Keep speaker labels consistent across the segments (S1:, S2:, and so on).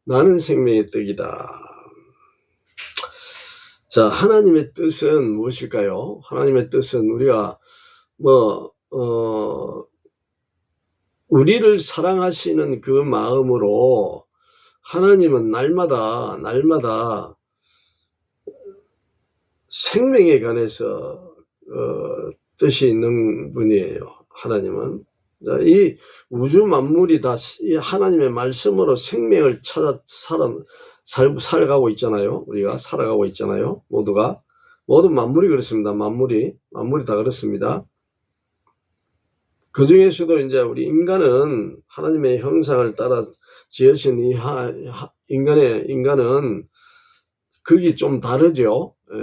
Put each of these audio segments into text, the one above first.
S1: 나는 생명의 떡이다. 자, 하나님의 뜻은 무엇일까요? 하나님의 뜻은 우리가 우리를 사랑하시는 그 마음으로 하나님은 날마다 생명에 관해서 뜻이 있는 분이에요. 하나님은. 자, 이 우주 만물이 다 이 하나님의 말씀으로 생명을 찾아 살아가고 있잖아요. 우리가 살아가고 있잖아요. 모든 만물이 그렇습니다. 만물이 다 그렇습니다. 그 중에서도 이제 우리 인간은 하나님의 형상을 따라 지으신 이 인간은 그게 좀 다르죠. 예.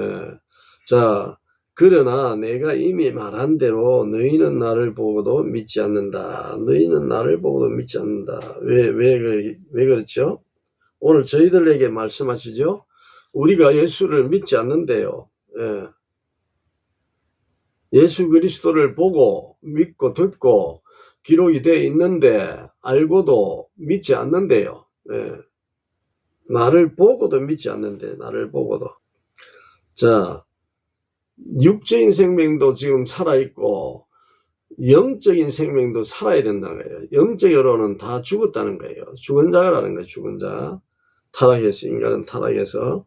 S1: 자, 그러나 내가 이미 말한 대로 너희는 나를 보고도 믿지 않는다. 너희는 나를 보고도 믿지 않는다. 왜 그렇죠? 오늘 저희들에게 말씀하시죠. 우리가 예수를 믿지 않는데요. 예. 예수 그리스도를 보고 믿고 듣고 기록이 되어 있는데 알고도 믿지 않는데요. 예. 나를 보고도 믿지 않는데, 나를 보고도. 자, 육적인 생명도 지금 살아있고 영적인 생명도 살아야 된다는 거예요. 영적으로는 다 죽었다는 거예요. 죽은 자라는 거예요. 죽은 자. 타락해서, 인간은 타락해서.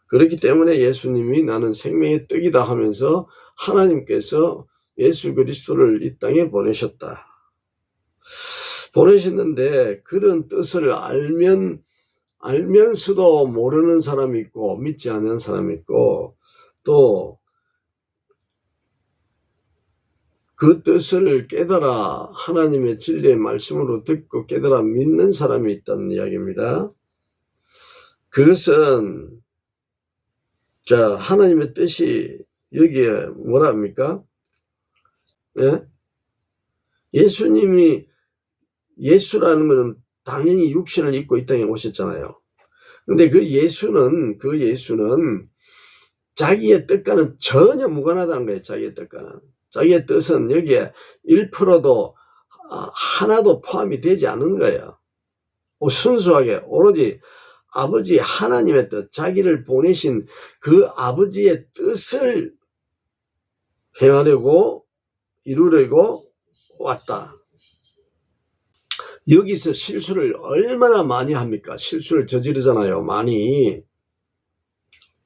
S1: 그렇기 때문에 예수님이 나는 생명의 떡이다 하면서 하나님께서 예수 그리스도를 이 땅에 보내셨는데 그런 뜻을 알면서도 모르는 사람이 있고 믿지 않는 사람이 있고, 또 그 뜻을 깨달아 하나님의 진리의 말씀으로 듣고 깨달아 믿는 사람이 있다는 이야기입니다. 그것은 자, 하나님의 뜻이 여기에 뭐라 합니까? 예? 예수님이, 예수라는 것은 당연히 육신을 입고 이 땅에 오셨잖아요. 근데 그 예수는 자기의 뜻과는 전혀 무관하다는 거예요. 자기의 뜻과는. 자기의 뜻은 여기에 1%도 하나도 포함이 되지 않은 거예요. 순수하게 오로지 아버지 하나님의 뜻, 자기를 보내신 그 아버지의 뜻을 행하려고 이루려고 왔다. 여기서 실수를 얼마나 많이 합니까? 실수를 저지르잖아요. 많이.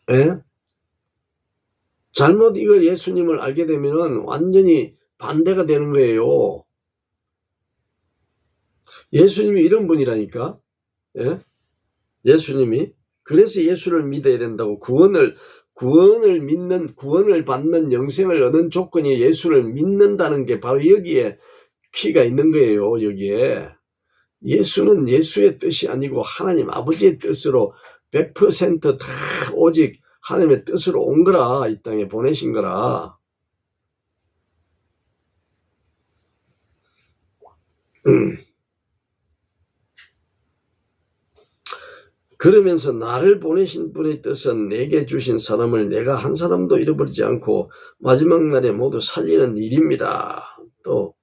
S1: 예? 잘못 이걸 예수님을 알게 되면은 완전히 반대가 되는 거예요. 예수님이 이런 분이라니까. 예? 예수님이. 그래서 예수를 믿어야 된다고. 구원을 받는 영생을 얻는 조건이 예수를 믿는다는 게 바로 여기에 키가 있는 거예요. 여기에. 예수는 예수의 뜻이 아니고 하나님 아버지의 뜻으로 100% 다 오직 하나님의 뜻으로 온 거라. 이 땅에 보내신 거라. 그러면서 나를 보내신 분의 뜻은 내게 주신 사람을 내가 한 사람도 잃어버리지 않고 마지막 날에 모두 살리는 일입니다. 또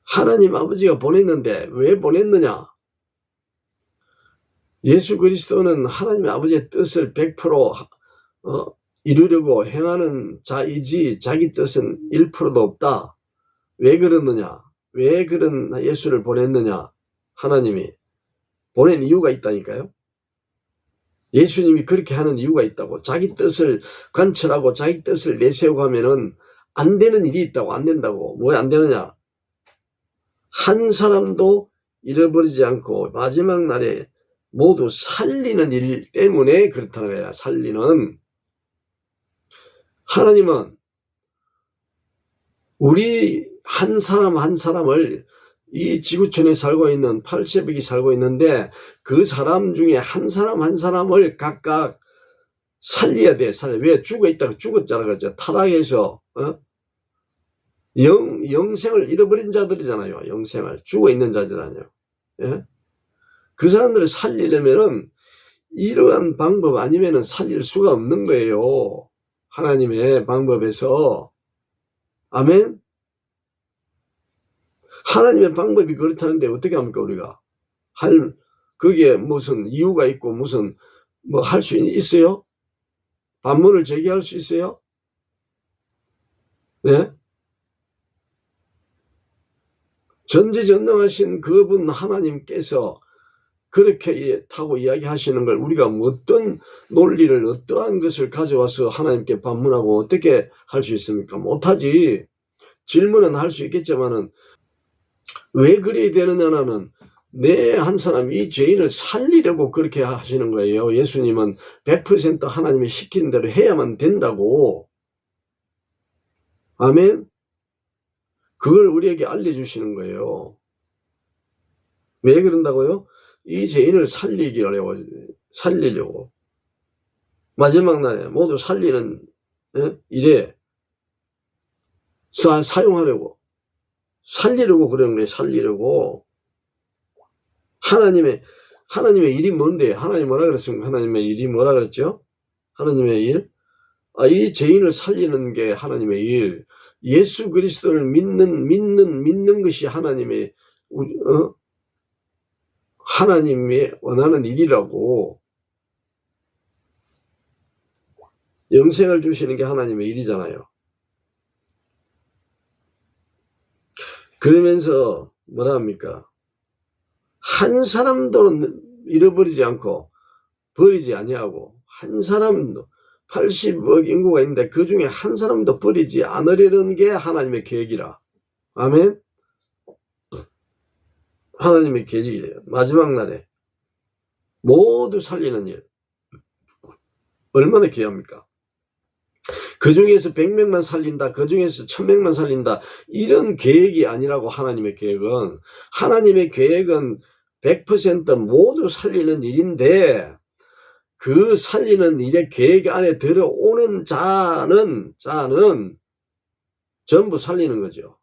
S1: 하나님 아버지가 보냈는데 왜 보냈느냐? 예수 그리스도는 하나님 아버지의 뜻을 100% 이루려고 행하는 자이지 자기 뜻은 1%도 없다. 왜 그러느냐? 왜 그런 예수를 보냈느냐? 하나님이 보낸 이유가 있다니까요. 예수님이 그렇게 하는 이유가 있다고. 자기 뜻을 관철하고 자기 뜻을 내세우고 하면은 안 되는 일이 있다고. 안 된다고. 왜 안 되느냐? 한 사람도 잃어버리지 않고 마지막 날에 모두 살리는 일 때문에 그렇다는 거야. 살리는. 하나님은 우리 한 사람 한 사람을 이 지구촌에 살고 있는 8세백이 살고 있는데 그 사람 중에 한 사람 한 사람을 각각 살려야 돼. 왜? 죽어있다가 죽었잖아. 그렇죠. 타락해서 영생을 잃어버린 자들이잖아요. 영생을. 죽어있는 자들아니에요. 예? 그 사람들을 살리려면은 이러한 방법 아니면은 살릴 수가 없는 거예요. 하나님의 방법에서. 아멘? 하나님의 방법이 그렇다는데 어떻게 합니까, 우리가? 거기에 무슨 이유가 있고 무슨 뭐 할 수 있어요? 반문을 제기할 수 있어요? 네? 전지전능하신 그분 하나님께서 그렇게 타고 이야기하시는 걸 우리가 어떤 논리를 어떠한 것을 가져와서 하나님께 반문하고 어떻게 할 수 있습니까? 못하지. 질문은 할 수 있겠지만은 왜 그래야 되느냐는 내 한 사람 이 죄인을 살리려고 그렇게 하시는 거예요. 예수님은 100% 하나님이 시키는 대로 해야만 된다고. 아멘. 그걸 우리에게 알려주시는 거예요. 왜 그런다고요? 이 죄인을 살리려고. 마지막 날에 모두 살리는 일에 사용하려고. 살리려고 그러는 거예요. 살리려고. 하나님의 일이 뭔데? 하나님 뭐라 그랬습니까? 하나님의 일이 뭐라 그랬죠? 하나님의 일? 이 죄인을 살리는 게 하나님의 일. 예수 그리스도를 믿는 것이 하나님의 하나님이 원하는 일이라고. 영생을 주시는 게 하나님의 일이잖아요. 그러면서 뭐라 합니까? 한 사람도 잃어버리지 않고 버리지 아니하고 한 사람도 80억 인구가 있는데 그 중에 한 사람도 버리지 않으려는 게 하나님의 계획이라. 아멘. 하나님의 계획이에요. 마지막 날에 모두 살리는 일. 얼마나 귀합니까? 그 중에서 100명만 살린다. 그 중에서 1000명만 살린다. 이런 계획이 아니라고. 하나님의 계획은. 하나님의 계획은 100% 모두 살리는 일인데 그 살리는 일의 계획 안에 들어오는 자는 전부 살리는 거죠.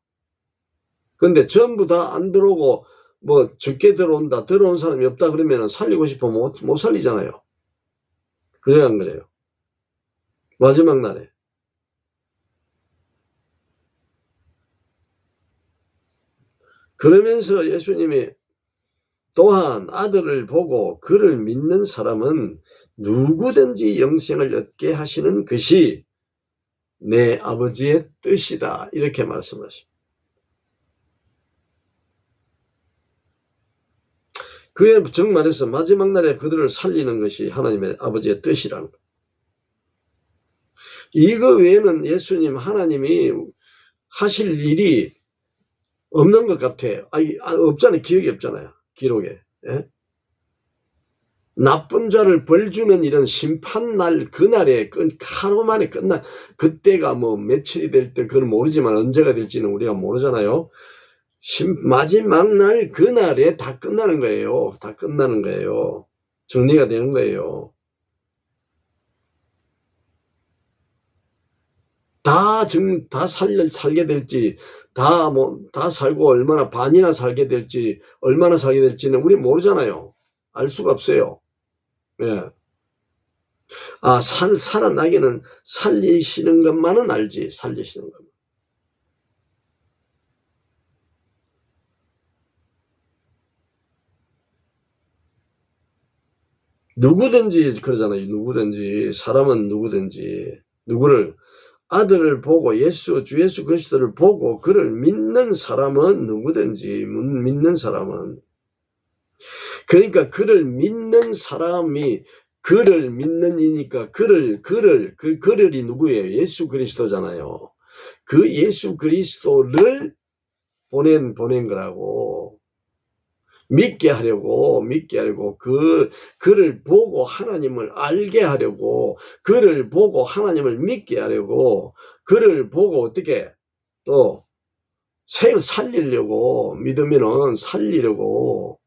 S1: 근데 전부 다 안 들어오고 뭐 적게 들어온다. 들어온 사람이 없다 그러면 살리고 싶으면 못 살리잖아요. 그래야 안 그래요? 마지막 날에. 그러면서 예수님이 또한 아들을 보고 그를 믿는 사람은 누구든지 영생을 얻게 하시는 것이 내 아버지의 뜻이다. 이렇게 말씀하십니다. 그에 정말해서 마지막 날에 그들을 살리는 것이 하나님의 아버지의 뜻이라는 것. 이거 외에는 예수님 하나님이 하실 일이 없는 것 같아요. 없잖아요. 기억이 없잖아요. 기록에. 예? 나쁜 자를 벌주는 이런 심판날 그날에 하루 만에 끝날 그때가 뭐 며칠이 될 때 그건 모르지만 언제가 될지는 우리가 모르잖아요. 마지막 날 그날에 다 끝나는 거예요. 다 끝나는 거예요. 정리가 되는 거예요. 다 살게 될지, 다 살고 얼마나 반이나 살게 될지, 얼마나 살게 될지는 우리 모르잖아요. 알 수가 없어요. 예. 살아나기는 살리시는 것만은 알지, 살리시는 것만. 누구든지 그러잖아요. 누구든지. 사람은 누구든지. 누구를, 아들을 보고 주 예수 그리스도를 보고 그를 믿는 사람은 누구든지, 믿는 사람은. 그러니까 그를 믿는 사람이 그를 믿는 이니까 그 그를이 누구예요? 예수 그리스도잖아요. 그 예수 그리스도를 보낸 거라고. 믿게 하려고 그를 보고 하나님을 알게 하려고, 그를 보고 하나님을 믿게 하려고, 그를 보고 어떻게 또 살리려고, 믿으면은 살리려고.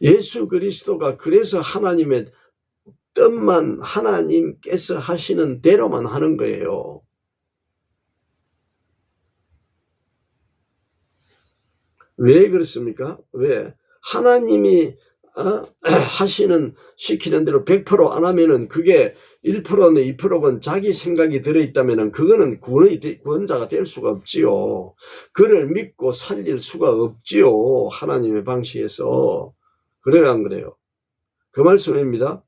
S1: 예수 그리스도가 그래서 하나님의 뜻만, 하나님께서 하시는 대로만 하는 거예요. 왜 그렇습니까? 왜? 하나님이 시키는 대로 100% 안 하면은 그게 1%는 2%건 자기 생각이 들어있다면은 그거는 구원자가 될 수가 없지요. 그를 믿고 살릴 수가 없지요. 하나님의 방식에서. 그래요, 안 그래요? 그 말씀입니다.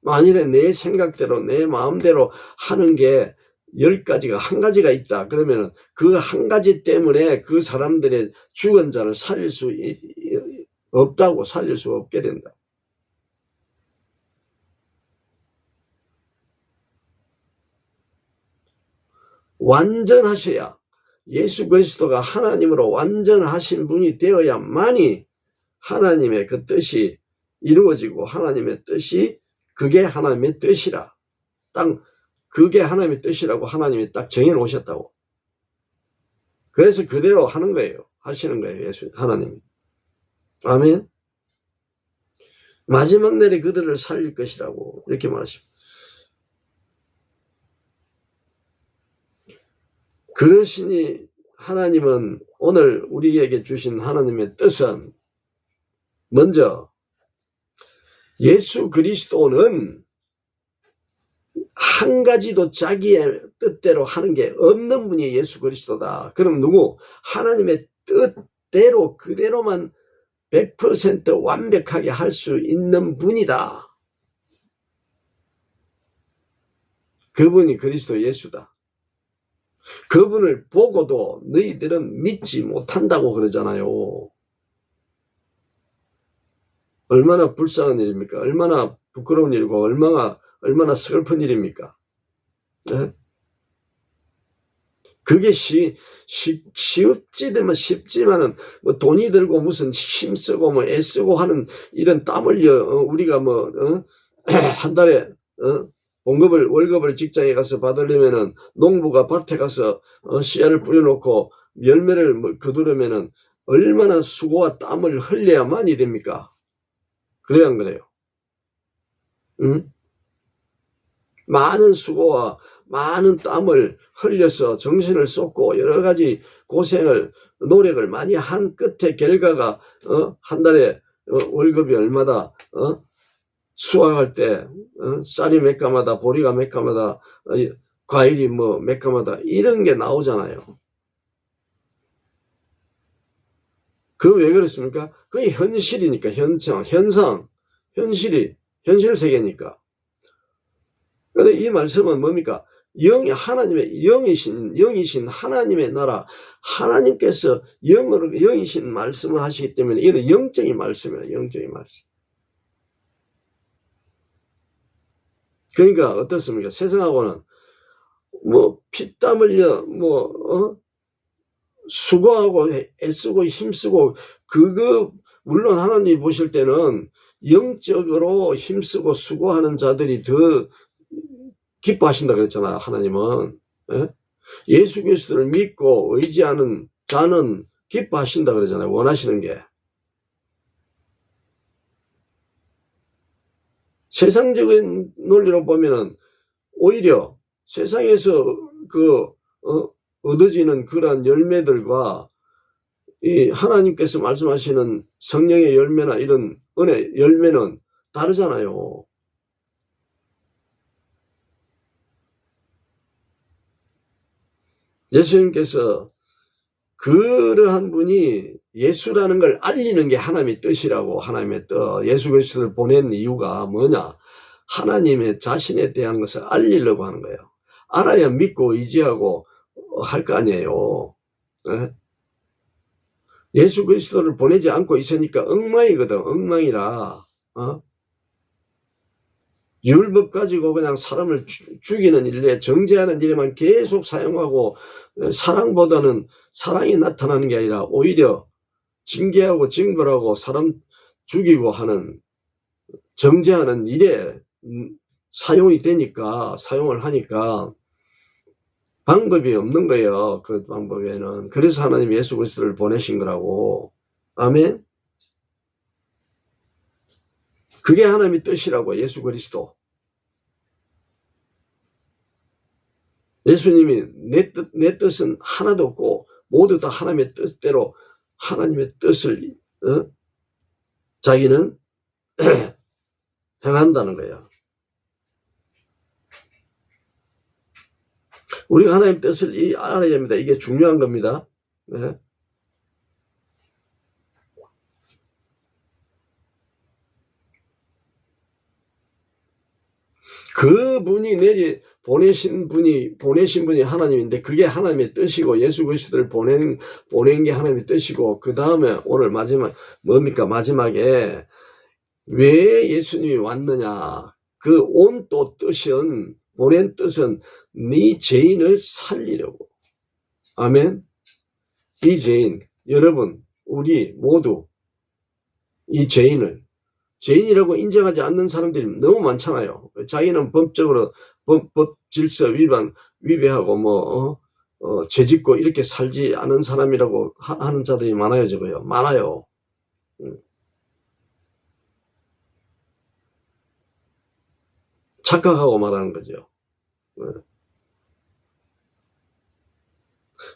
S1: 만일에 내 생각대로 내 마음대로 하는 게 10가지가 한 가지가 있다. 그러면은 그 한 가지 때문에 그 사람들의 죽은 자를 살릴 수 없다고, 살릴 수 없게 된다. 완전하셔야, 예수 그리스도가 하나님으로 완전하신 분이 되어야만이 하나님의 그 뜻이 이루어지고, 하나님의 뜻이 그게 하나님의 뜻이라, 딱 그게 하나님의 뜻이라고 하나님이 딱 정해 놓으셨다고. 그래서 그대로 하는 거예요. 하시는 거예요. 예수 하나님이. 아멘. 마지막 날에 그들을 살릴 것이라고 이렇게 말하십니다. 그러시니 하나님은 오늘 우리에게 주신 하나님의 뜻은 먼저 예수 그리스도는 한 가지도 자기의 뜻대로 하는 게 없는 분이 예수 그리스도다. 그럼 누구? 하나님의 뜻대로 그대로만 100% 완벽하게 할 수 있는 분이다. 그분이 그리스도 예수다. 그분을 보고도 너희들은 믿지 못한다고 그러잖아요. 얼마나 불쌍한 일입니까? 얼마나 부끄러운 일이고 얼마나 슬픈 일입니까? 네? 그게 쉽지만은 뭐 돈이 들고 무슨 힘쓰고 뭐 애쓰고 하는 이런 땀 흘려 우리가 뭐 한 달에 월급을 직장에 가서 받으려면은 농부가 밭에 가서 씨알을 뿌려놓고 열매를 거두려면은 얼마나 수고와 땀을 흘려야만이 됩니까? 그래야 안 그래요? 응? 많은 수고와 많은 땀을 흘려서 정신을 쏟고 여러 가지 노력을 많이 한 끝에 결과가 한 달에 월급이 얼마다 수확할 때 쌀이 몇 가마다 보리가 몇 가마다 과일이 뭐 몇 가마다 이런 게 나오잖아요. 그 왜 그렇습니까? 그게 현실이니까. 현실 세계니까. 근데 이 말씀은 뭡니까? 하나님의 영이신 하나님의 나라, 하나님께서 영이신 말씀을 하시기 때문에 이는 영적인 말씀이에요. 영적인 말씀. 그러니까 어떻습니까? 세상하고는 뭐 피땀 흘려 수고하고 애쓰고 힘쓰고 그거 물론 하나님이 보실 때는 영적으로 힘쓰고 수고하는 자들이 더 기뻐하신다 그랬잖아요. 하나님은. 예수 그리스도를 믿고 의지하는 자는 기뻐하신다 그러잖아요. 원하시는 게. 세상적인 논리로 보면은 오히려 세상에서 얻어지는 그러한 열매들과 이 하나님께서 말씀하시는 성령의 열매나 이런 은혜 열매는 다르잖아요. 예수님께서 그러한 분이 예수라는 걸 알리는 게 하나님의 뜻이라고. 하나님의 뜻, 예수 그리스도를 보낸 이유가 뭐냐? 하나님의 자신에 대한 것을 알리려고 하는 거예요. 알아야 믿고 의지하고 할 거 아니에요. 네? 예수 그리스도를 보내지 않고 있으니까 엉망이거든. 엉망이라. 율법 가지고 그냥 사람을 죽이는 일에 정죄하는 일에만 계속 사용하고 사랑보다는 사랑이 나타나는 게 아니라 오히려 징계하고 징벌하고 사람 죽이고 하는 정죄하는 일에 사용을 하니까 방법이 없는 거예요. 그 방법에는. 그래서 하나님 예수 그리스도를 보내신 거라고. 아멘. 그게 하나님의 뜻이라고. 예수 그리스도. 예수님이 내 뜻은 하나도 없고 모두 다 하나님의 뜻대로 하나님의 뜻을 자기는 행한다는 거예요. 우리가 하나님의 뜻을 알아야 합니다. 이게 중요한 겁니다. 네. 그분이 보내신 분이 하나님인데 그게 하나님의 뜻이고 예수 그리스도를 보낸 게 하나님의 뜻이고 그 다음에 오늘 마지막 뭡니까? 마지막에 왜 예수님이 왔느냐? 그 온 또 뜻은 보낸 뜻은 네 죄인을 살리려고. 아멘. 이 죄인 여러분 우리 모두 이 죄인이라고 인정하지 않는 사람들이 너무 많잖아요. 자기는 법적으로 법 질서 위배하고 죄짓고 이렇게 살지 않은 사람이라고 하는 자들이 많아요. 저거요. 많아요. 착각하고 말하는 거죠.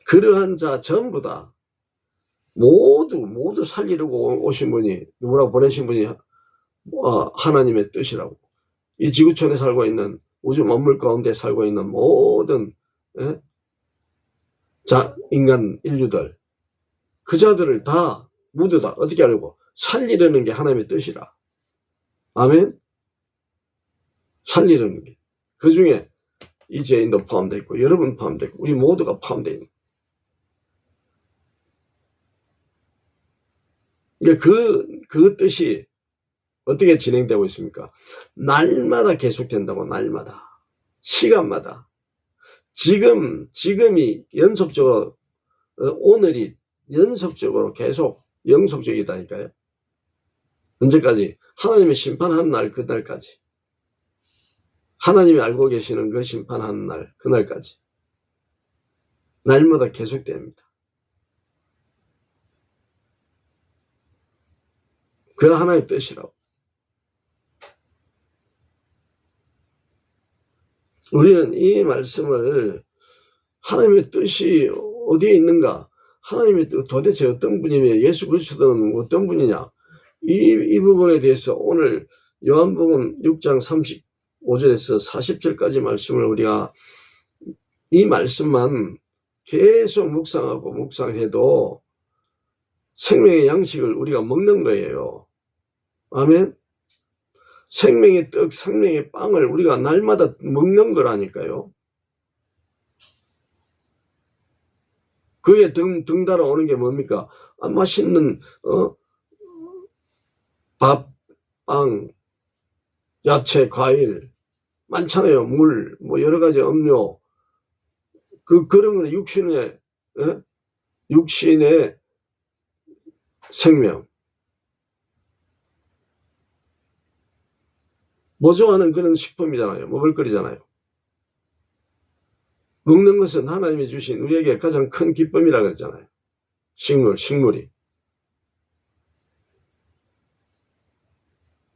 S1: 그러한 자 전부 다 모두 살리려고 오신 분이 누구라고 보내신 분이 하나님의 뜻이라고. 이 지구촌에 살고 있는 우주 만물 가운데 살고 있는 모든 인간 인류들 그 자들을 다 모두 다 어떻게 하려고 살리려는 게 하나님의 뜻이라. 아멘. 살리려는 게 그 중에 이 죄인도 포함되어 있고 여러분 포함되어 있고 우리 모두가 포함되어 있는 그 뜻이 어떻게 진행되고 있습니까? 날마다 계속된다고. 날마다 시간마다 지금이 연속적으로 오늘이 연속적으로 계속 영속적이다니까요. 언제까지? 하나님의 심판하는 날 그날까지. 하나님이 알고 계시는 그 심판하는 날 그날까지 날마다 계속됩니다. 그 하나님의 뜻이라고. 우리는 이 말씀을 하나님의 뜻이 어디에 있는가? 하나님의 뜻 도대체 어떤 분이며 예수 그리스도는 어떤 분이냐? 이 부분에 대해서 오늘 요한복음 6장 35절에서 40절까지 말씀을 우리가 이 말씀만 계속 묵상하고 묵상해도 생명의 양식을 우리가 먹는 거예요. 아멘. 생명의 떡, 생명의 빵을 우리가 날마다 먹는 거라니까요. 그에 등달아 오는 게 뭡니까? 맛있는 밥, 빵, 야채, 과일 많잖아요. 물, 여러 가지 음료. 그런 거는 육신의 생명. 보조하는 그런 식품이잖아요. 먹을거리잖아요. 먹는 것은 하나님이 주신 우리에게 가장 큰 기쁨이라 그랬잖아요. 식물이.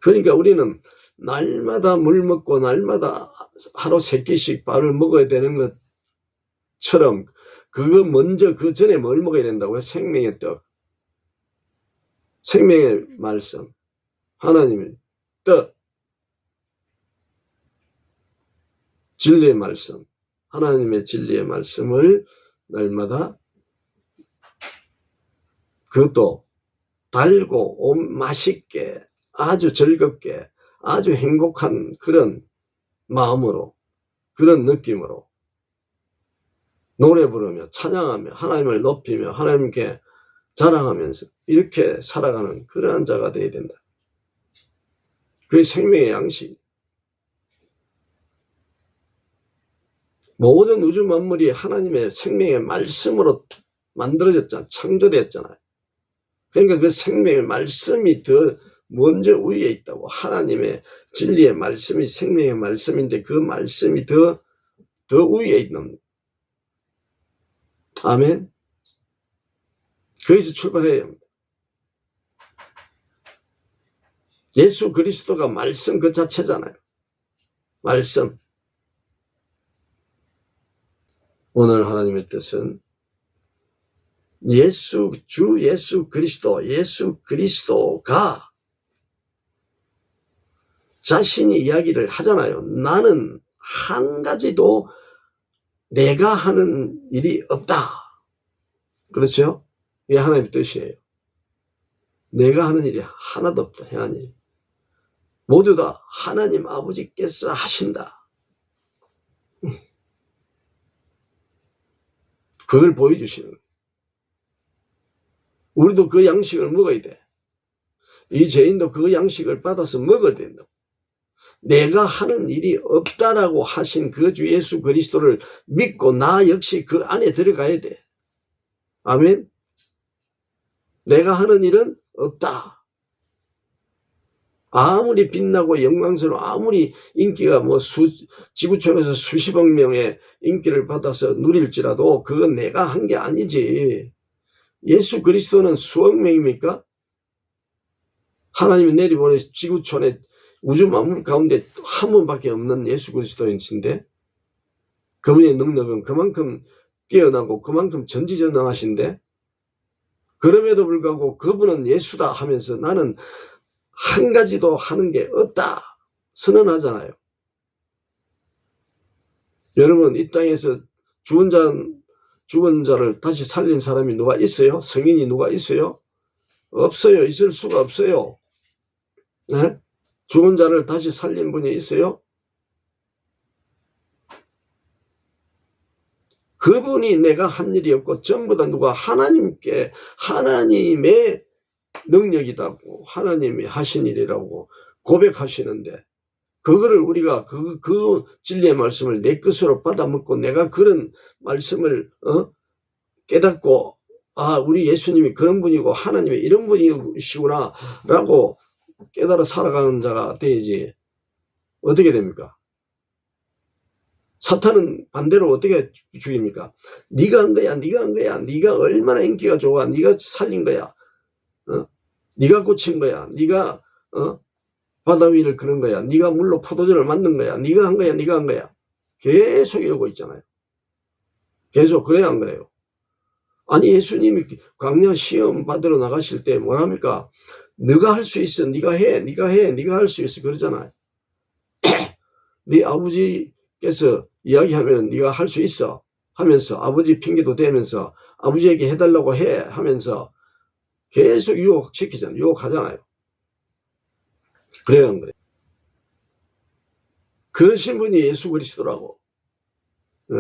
S1: 그러니까 우리는 날마다 물 먹고 날마다 하루 3끼씩 밥을 먹어야 되는 것처럼 그거 먼저 그 전에 뭘 먹어야 된다고요? 생명의 떡. 생명의 말씀. 하나님의 떡. 진리의 말씀. 하나님의 진리의 말씀을 날마다 그것도 달고 맛있게 아주 즐겁게 아주 행복한 그런 마음으로 그런 느낌으로 노래 부르며 찬양하며 하나님을 높이며 하나님께 자랑하면서 이렇게 살아가는 그러한 자가 되어야 된다. 그게 생명의 양식. 모든 우주 만물이 하나님의 생명의 말씀으로 만들어졌잖아요. 창조되었잖아요. 그러니까 그 생명의 말씀이 더 먼저 위에 있다고. 하나님의 진리의 말씀이 생명의 말씀인데 그 말씀이 더 위에 있는. 아멘. 거기서 출발해야 합니다. 예수 그리스도가 말씀 그 자체잖아요. 말씀. 오늘 하나님의 뜻은 주 예수 그리스도가 자신이 이야기를 하잖아요. 나는 한 가지도 내가 하는 일이 없다. 그렇죠? 이게 하나님의 뜻이에요. 내가 하는 일이 하나도 없다. 행한 일. 모두 다 하나님 아버지께서 하신다. 그걸 보여주시는 거예요. 우리도 그 양식을 먹어야 돼. 이 죄인도 그 양식을 받아서 먹어야 된다. 내가 하는 일이 없다라고 하신 그 주 예수 그리스도를 믿고 나 역시 그 안에 들어가야 돼. 아멘. 내가 하는 일은 없다. 아무리 빛나고 영광스러워 아무리 인기가 지구촌에서 수십억 명의 인기를 받아서 누릴지라도 그건 내가 한 게 아니지. 예수 그리스도는 수억 명입니까? 하나님이 내리보내 지구촌에 우주 만물 가운데 한 분밖에 없는 예수 그리스도인신데 그분의 능력은 그만큼 뛰어나고 그만큼 전지전능하신데 그럼에도 불구하고 그분은 예수다 하면서 나는 한 가지도 하는 게 없다 선언하잖아요. 여러분 이 땅에서 죽은 자를 다시 살린 사람이 누가 있어요? 성인이 누가 있어요? 없어요. 있을 수가 없어요. 네? 죽은 자를 다시 살린 분이 있어요? 그분이 내가 한 일이 없고 전부 다 누가 하나님의 능력이라고 하나님이 하신 일이라고 고백하시는데 그거를 우리가 그 진리의 말씀을 내 것으로 받아먹고 내가 그런 말씀을 깨닫고 우리 예수님이 그런 분이고 하나님이 이런 분이시구나 라고 깨달아 살아가는 자가 되야지. 어떻게 됩니까? 사탄은 반대로 어떻게 죽입니까? 네가 한 거야, 네가 한 거야, 네가 얼마나 인기가 좋아, 네가 살린 거야, 네가 고친 거야, 네가 바다 위를 그런 거야, 네가 물로 포도주를 만든 거야, 네가 한 거야, 네가 한 거야. 계속 이러고 있잖아요. 계속 그래야 안 그래요? 아니 예수님이 광야 시험 받으러 나가실 때 뭐랍니까? 네가 할 수 있어, 네가 해, 네가 해, 네가 할 수 있어 그러잖아요. 네 아버지께서 이야기하면 네가 할 수 있어 하면서 아버지 핑계도 대면서 아버지에게 해달라고 해 하면서 계속 유혹시키잖아요. 유혹하잖아요. 그래요 안 그래요? 그러신 분이 예수 그리스도라고. 네.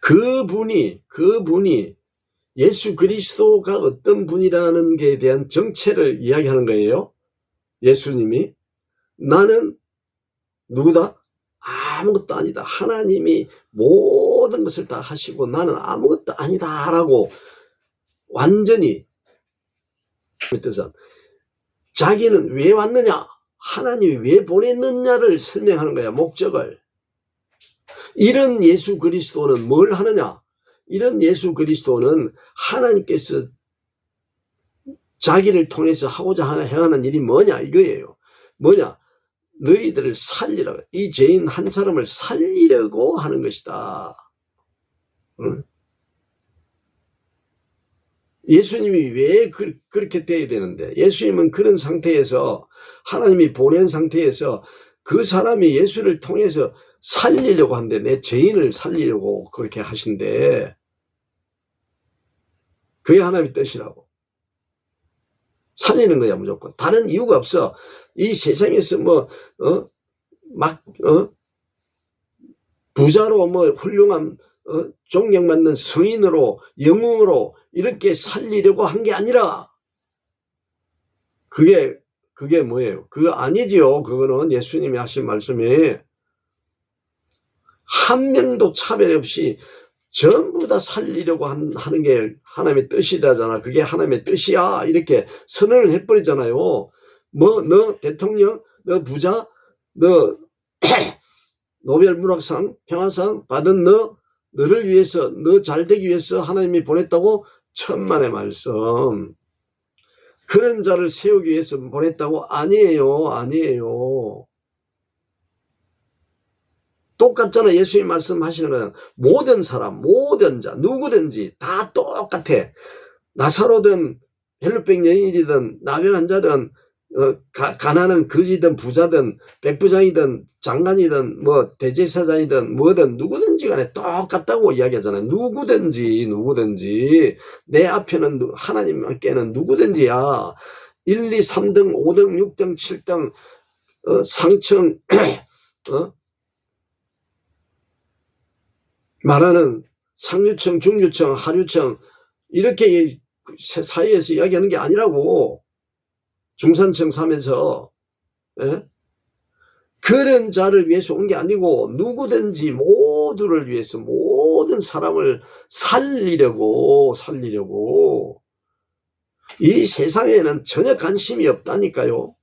S1: 그분이 예수 그리스도가 어떤 분이라는 게 대한 정체를 이야기하는 거예요. 예수님이 나는 누구다? 아무것도 아니다. 하나님이 모든 것을 다 하시고 나는 아무것도 아니다 라고 완전히 자기는 왜 왔느냐? 하나님이 왜 보냈느냐를 설명하는 거야. 목적을. 이런 예수 그리스도는 뭘 하느냐? 이런 예수 그리스도는 하나님께서 자기를 통해서 하고자 행하는 일이 뭐냐 이거예요. 뭐냐? 너희들을 살리라고. 이 죄인 한 사람을 살리려고 하는 것이다. 응? 예수님이 왜 그렇게 돼야 되는데 예수님은 그런 상태에서 하나님이 보낸 상태에서 그 사람이 예수를 통해서 살리려고 하는데 내 죄인을 살리려고 그렇게 하신대. 그게 하나님의 뜻이라고. 살리는 거야 무조건. 다른 이유가 없어. 이 세상에서 부자로 훌륭한 존경받는 성인으로 영웅으로 이렇게 살리려고 한 게 아니라 그게 뭐예요? 그거 아니지요. 그거는 예수님이 하신 말씀이 한 명도 차별 없이 전부 다 살리려고 하는 게 하나님의 뜻이다잖아. 그게 하나님의 뜻이야. 이렇게 선언을 해버리잖아요. 너 대통령, 너 부자, 너 노벨 문학상, 평화상 받은 너를 위해서, 너 잘되기 위해서 하나님이 보냈다고? 천만의 말씀. 그런 자를 세우기 위해서 보냈다고? 아니에요. 똑같잖아. 예수님 말씀하시는 거는 모든 사람, 모든 자, 누구든지 다 똑같아. 나사로든 헬루병 여인이든 나병 환자든 가난한 거지든 부자든 백부장이든 장관이든 뭐 대제사장이든 뭐든 누구든지 간에 똑같다고 이야기하잖아요. 누구든지 내 앞에는 하나님께는 누구든지야 1, 2, 3등 5등 6등 7등 상층 말하는 상류층 중류층 하류층 이렇게 사이에서 이야기하는 게 아니라고. 중산층 삼에서 그런 자를 위해서 온 게 아니고 누구든지 모두를 위해서 모든 사람을 살리려고 이 세상에는 전혀 관심이 없다니까요.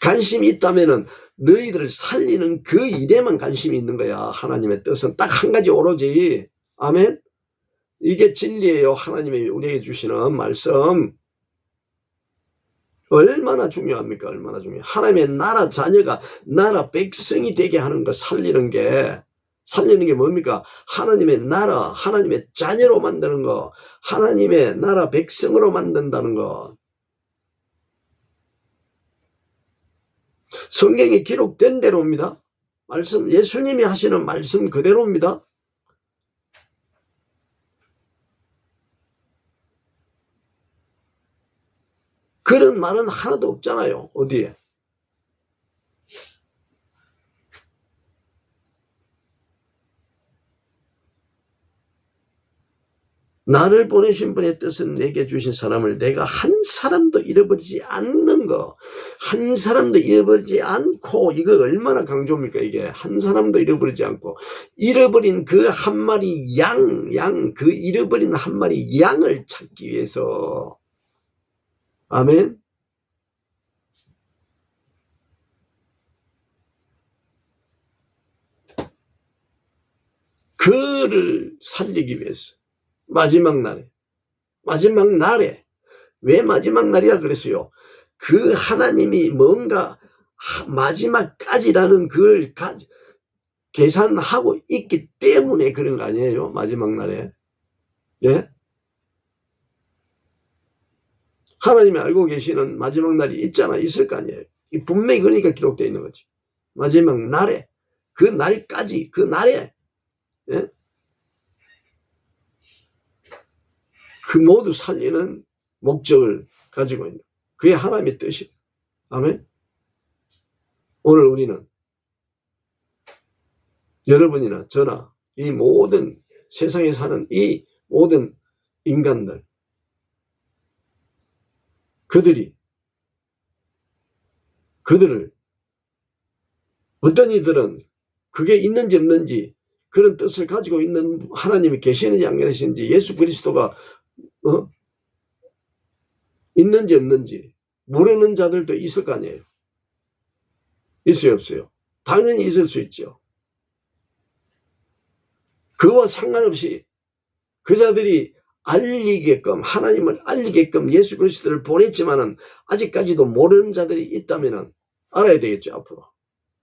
S1: 관심이 있다면은 너희들을 살리는 그 일에만 관심이 있는 거야. 하나님의 뜻은 딱 한 가지 오로지. 아멘. 이게 진리예요. 하나님이 우리에게 주시는 말씀. 얼마나 중요합니까? 얼마나 중요해요. 하나님의 나라 자녀가 나라 백성이 되게 하는 거 살리는 게 뭡니까? 하나님의 나라, 하나님의 자녀로 만드는 거, 하나님의 나라 백성으로 만든다는 거. 성경에 기록된 대로입니다. 말씀, 예수님이 하시는 말씀 그대로입니다. 그런 말은 하나도 없잖아요. 어디에? 나를 보내신 분의 뜻은 내게 주신 사람을 내가 한 사람도 잃어버리지 않는 거. 한 사람도 잃어버리지 않고, 이거 얼마나 강조입니까? 이게 한 사람도 잃어버리지 않고, 잃어버린 그 한 마리 그 잃어버린 한 마리 양을 찾기 위해서. 아멘. 그를 살리기 위해서. 마지막 날에 왜 마지막 날이라 그랬어요? 그 하나님이 뭔가 마지막까지라는 그걸 계산하고 있기 때문에 그런 거 아니에요? 마지막 날에. 예? 하나님이 알고 계시는 마지막 날이 있을 거 아니에요? 분명히 그러니까 기록되어 있는 거지. 마지막 날에, 그 날까지, 그 날에, 예? 그 모두 살리는 목적을 가지고 있는, 그게 하나님의 뜻이에요. 아멘. 오늘 우리는 여러분이나 저나 이 모든 세상에 사는 이 모든 인간들, 그들을 어떤 이들은 그게 있는지 없는지, 그런 뜻을 가지고 있는 하나님이 계시는지 안 계시는지, 예수 그리스도가 있는지 없는지 모르는 자들도 있을 거 아니에요. 있어요, 없어요? 당연히 있을 수 있죠. 그와 상관없이 그 자들이 알리게끔, 하나님을 알리게끔 예수 그리스도를 보냈지만은 아직까지도 모르는 자들이 있다면 알아야 되겠죠, 앞으로.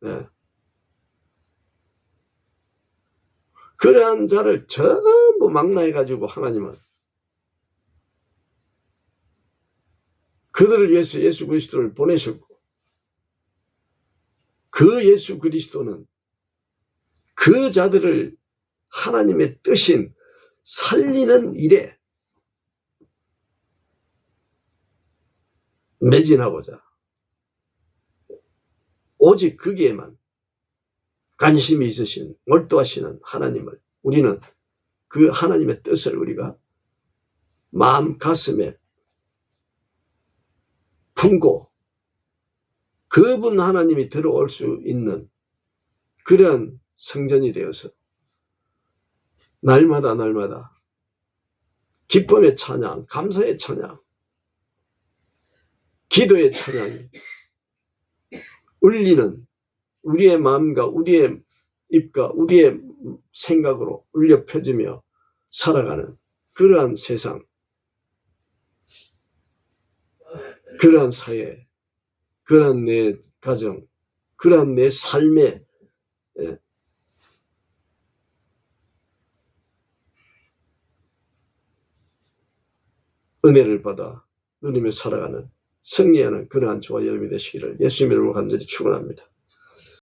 S1: 네. 그러한 자를 전부 망라해가지고 하나님은 그들을 위해서 예수 그리스도를 보내셨고, 그 예수 그리스도는 그 자들을 하나님의 뜻인 살리는 일에 매진하고자 오직 거기에만 관심이 있으신, 몰두하시는 하나님을, 우리는 그 하나님의 뜻을 우리가 마음 가슴에 품고 그분 하나님이 들어올 수 있는 그러한 성전이 되어서 날마다 기쁨의 찬양, 감사의 찬양, 기도의 찬양이 울리는, 우리의 마음과 우리의 입과 우리의 생각으로 울려 펴지며 살아가는 그러한 세상, 그러한 사회, 그러한 내 가정, 그러한 내 삶의 은혜를 받아 누리며 살아가는 승리하는 그러한 저와 여러분이 되시기를 예수님 이름으로 간절히 축원합니다.